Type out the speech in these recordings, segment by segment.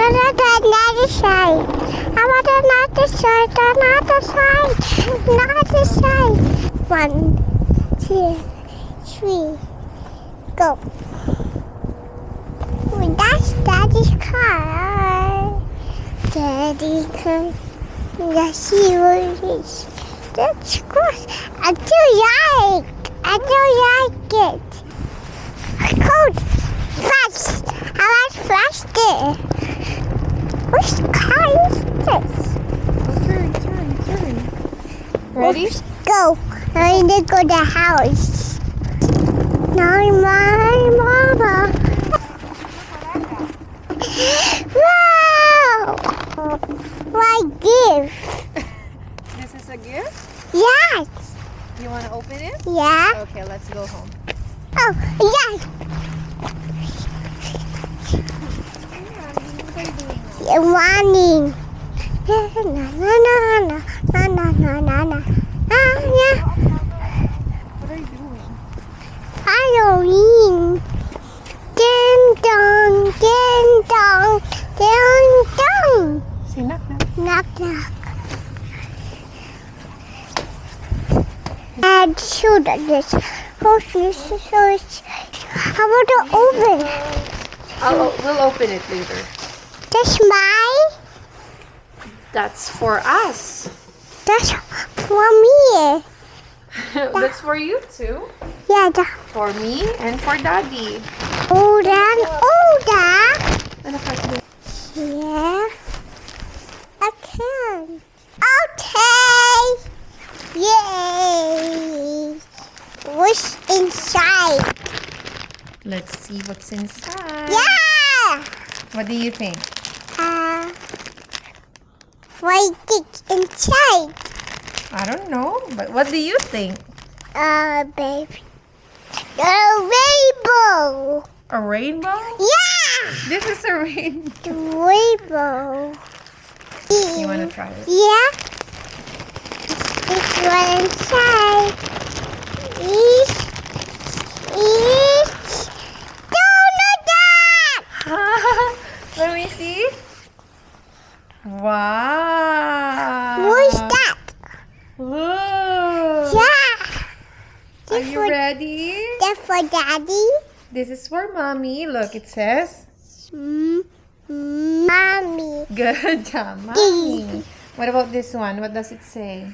Another side. I want another side. Another side. Another side. 1, 2, 3. Go. Oh, that's Daddy's car. Daddy's car. Let's see what it is. That's good. I do like it. Go fast. I want faster. Which car is this? Turn. Ready? Let's go. I need to go to the house. Now my mama. Wow! What gift? This is a gift? Yes. You want to open it? Yeah. Okay, let's go home. Oh, yes. Running. Na na na na na na na na. Yeah. What are you doing? Halloween. Ding dong, ding dong, ding dong. Say knock knock. Knock knock. And shoot at this. Oh, I want to open. We'll open it later. That's mine. That's for us. That's for me. That's for you too. Yeah, For me and for Daddy. older. Ano pa ito? Yeah. I can. Okay. Yay. What's inside? Let's see what's inside. Yeah. What do you think? What is inside? I don't know, but what do you think? Baby. A rainbow. A rainbow? Yeah. This is a rainbow. The rainbow. You want to try it? Yeah. It's one inside. Each. Donut. Let me see. Wow. What's that? Look. Yeah. Are you ready? That's for Daddy. This is for Mommy. Look, it says. Mommy. Good job, Mommy. What about this one? What does it say?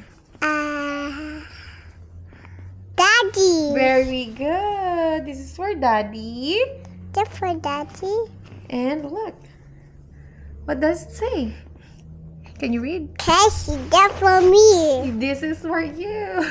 Daddy. Very good. This is for Daddy. That's for Daddy. And look. What does it say? Can you read? Kelsy, that's for me. This is for you.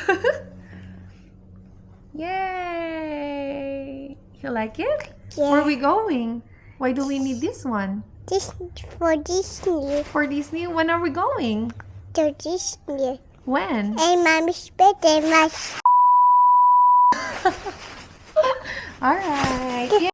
Yay. You like it? Yeah. Where are we going? Why do we need this one? This for Disney. For Disney? When are we going? To Disney. When? And Mommy's birthday. Alright.